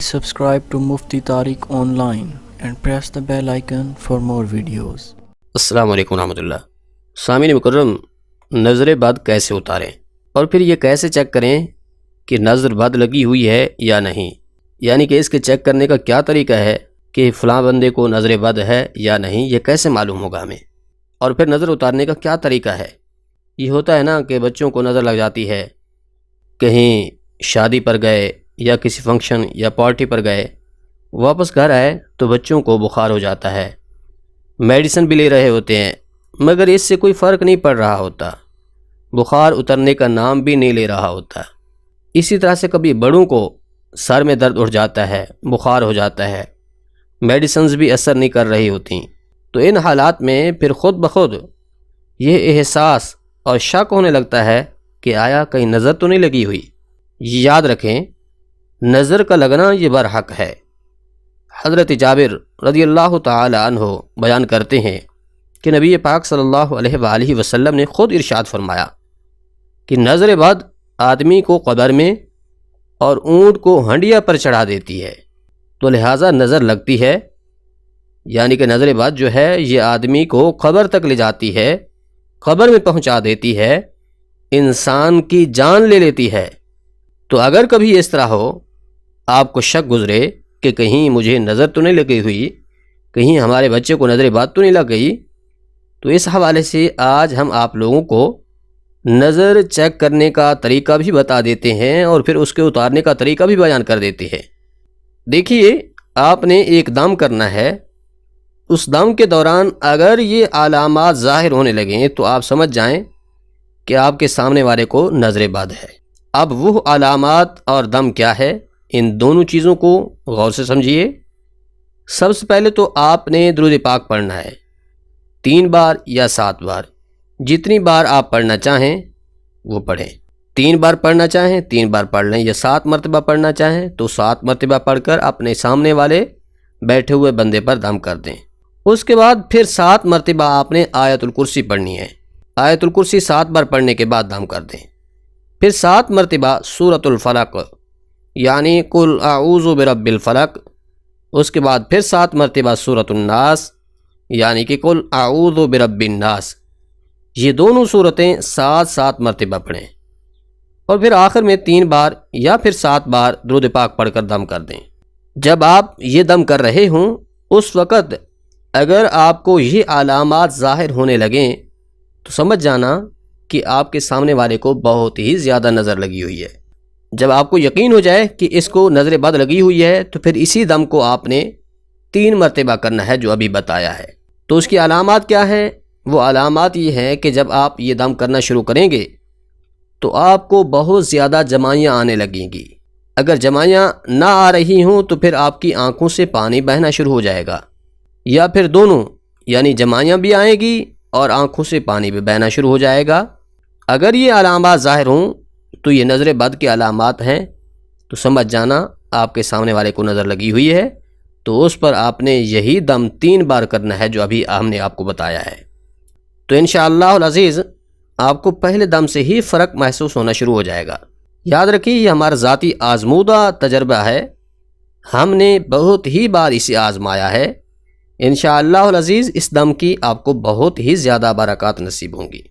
Subscribe to Mufti Tariq Online and press the bell icon for more videos. السلام علیکم ورحمۃ اللہ۔ سامعین مکرم، نظر بد کیسے اتاریں اور پھر یہ کیسے چیک کریں کہ نظر بد لگی ہوئی ہے یا نہیں، یعنی کہ اس کے چیک کرنے کا کیا طریقہ ہے کہ فلاں بندے کو نظر بد ہے یا نہیں، یہ کیسے معلوم ہوگا ہمیں، اور پھر نظر اتارنے کا کیا طریقہ ہے۔ یہ ہوتا ہے نا کہ بچوں کو نظر لگ جاتی ہے، کہیں شادی پر گئے یا کسی فنکشن یا پارٹی پر گئے، واپس گھر آئے تو بچوں کو بخار ہو جاتا ہے، میڈیسن بھی لے رہے ہوتے ہیں مگر اس سے کوئی فرق نہیں پڑ رہا ہوتا، بخار اترنے کا نام بھی نہیں لے رہا ہوتا۔ اسی طرح سے کبھی بڑوں کو سر میں درد اٹھ جاتا ہے، بخار ہو جاتا ہے، میڈیسنز بھی اثر نہیں کر رہی ہوتی، تو ان حالات میں پھر خود بخود یہ احساس اور شک ہونے لگتا ہے کہ آیا کہیں نظر تو نہیں لگی ہوئی۔ یاد رکھیں، نظر کا لگنا یہ برحق ہے۔ حضرت جابر رضی اللہ تعالی عنہ بیان کرتے ہیں کہ نبی پاک صلی اللہ علیہ وآلہ وسلم نے خود ارشاد فرمایا کہ نظر بد آدمی کو قبر میں اور اونٹ کو ہنڈیا پر چڑھا دیتی ہے، تو لہٰذا نظر لگتی ہے، یعنی کہ نظر بد جو ہے یہ آدمی کو قبر تک لے جاتی ہے، قبر میں پہنچا دیتی ہے، انسان کی جان لے لیتی ہے۔ تو اگر کبھی اس طرح ہو، آپ کو شک گزرے کہ کہیں مجھے نظر تو نہیں لگی ہوئی، کہیں ہمارے بچے کو نظر بد تو نہیں لگ گئی، تو اس حوالے سے آج ہم آپ لوگوں کو نظر چیک کرنے کا طریقہ بھی بتا دیتے ہیں اور پھر اس کے اتارنے کا طریقہ بھی بیان کر دیتے ہیں۔ دیکھیے، آپ نے ایک دم کرنا ہے، اس دم کے دوران اگر یہ علامات ظاہر ہونے لگیں تو آپ سمجھ جائیں کہ آپ کے سامنے والے کو نظر بد ہے۔ اب وہ علامات اور دم کیا ہے، ان دونوں چیزوں کو غور سے سمجھیے۔ سب سے پہلے تو آپ نے درود پاک پڑھنا ہے، 3 بار یا 7 بار، جتنی بار آپ پڑھنا چاہیں وہ پڑھیں۔ 3 بار پڑھنا چاہیں 3 بار پڑھ لیں، یا 7 مرتبہ پڑھنا چاہیں تو 7 مرتبہ پڑھ کر اپنے سامنے والے بیٹھے ہوئے بندے پر دم کر دیں۔ اس کے بعد پھر 7 مرتبہ آپ نے آیت الکرسی پڑھنی ہے، آیت الکرسی 7 بار پڑھنے کے بعد دم کر دیں۔ پھر 7 مرتبہ سورۃ الفلق یعنی قل اعوذ برب الفلق، اس کے بعد پھر 7 مرتبہ سورۃ الناس یعنی کہ قل اعوذ برب الناس۔ یہ دونوں صورتیں 7 مرتبہ پڑھیں اور پھر آخر میں 3 بار یا پھر 7 بار درود پاک پڑھ کر دم کر دیں۔ جب آپ یہ دم کر رہے ہوں اس وقت اگر آپ کو یہ علامات ظاہر ہونے لگیں تو سمجھ جانا کہ آپ کے سامنے والے کو بہت ہی زیادہ نظر لگی ہوئی ہے۔ جب آپ کو یقین ہو جائے کہ اس کو نظر بد لگی ہوئی ہے تو پھر اسی دم کو آپ نے 3 مرتبہ کرنا ہے جو ابھی بتایا ہے۔ تو اس کی علامات کیا ہیں؟ وہ علامات یہ ہیں کہ جب آپ یہ دم کرنا شروع کریں گے تو آپ کو بہت زیادہ جمائیاں آنے لگیں گی۔ اگر جمائیاں نہ آ رہی ہوں تو پھر آپ کی آنکھوں سے پانی بہنا شروع ہو جائے گا، یا پھر دونوں، یعنی جمائیاں بھی آئیں گی اور آنکھوں سے پانی بھی بہنا شروع ہو جائے گا۔ اگر یہ علامات ظاہر ہوں تو یہ نظر بد کی علامات ہیں، تو سمجھ جانا آپ کے سامنے والے کو نظر لگی ہوئی ہے، تو اس پر آپ نے یہی دم 3 بار کرنا ہے جو ابھی ہم نے آپ کو بتایا ہے۔ تو انشاءاللہ العزیز آپ کو پہلے دم سے ہی فرق محسوس ہونا شروع ہو جائے گا۔ یاد رکھیے، یہ ہمارا ذاتی آزمودہ تجربہ ہے، ہم نے بہت ہی بار اسے آزمایا ہے۔ انشاءاللہ العزیز اس دم کی آپ کو بہت ہی زیادہ برکات نصیب ہوں گی۔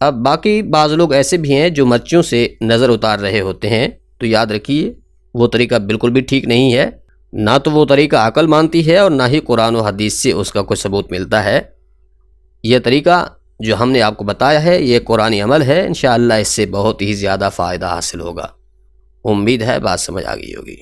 اب باقی بعض لوگ ایسے بھی ہیں جو مرچیوں سے نظر اتار رہے ہوتے ہیں، تو یاد رکھیے وہ طریقہ بالکل بھی ٹھیک نہیں ہے، نہ تو وہ طریقہ عقل مانتی ہے اور نہ ہی قرآن و حدیث سے اس کا کوئی ثبوت ملتا ہے۔ یہ طریقہ جو ہم نے آپ کو بتایا ہے یہ قرآنی عمل ہے، انشاءاللہ اس سے بہت ہی زیادہ فائدہ حاصل ہوگا۔ امید ہے بات سمجھ آ گئی ہوگی۔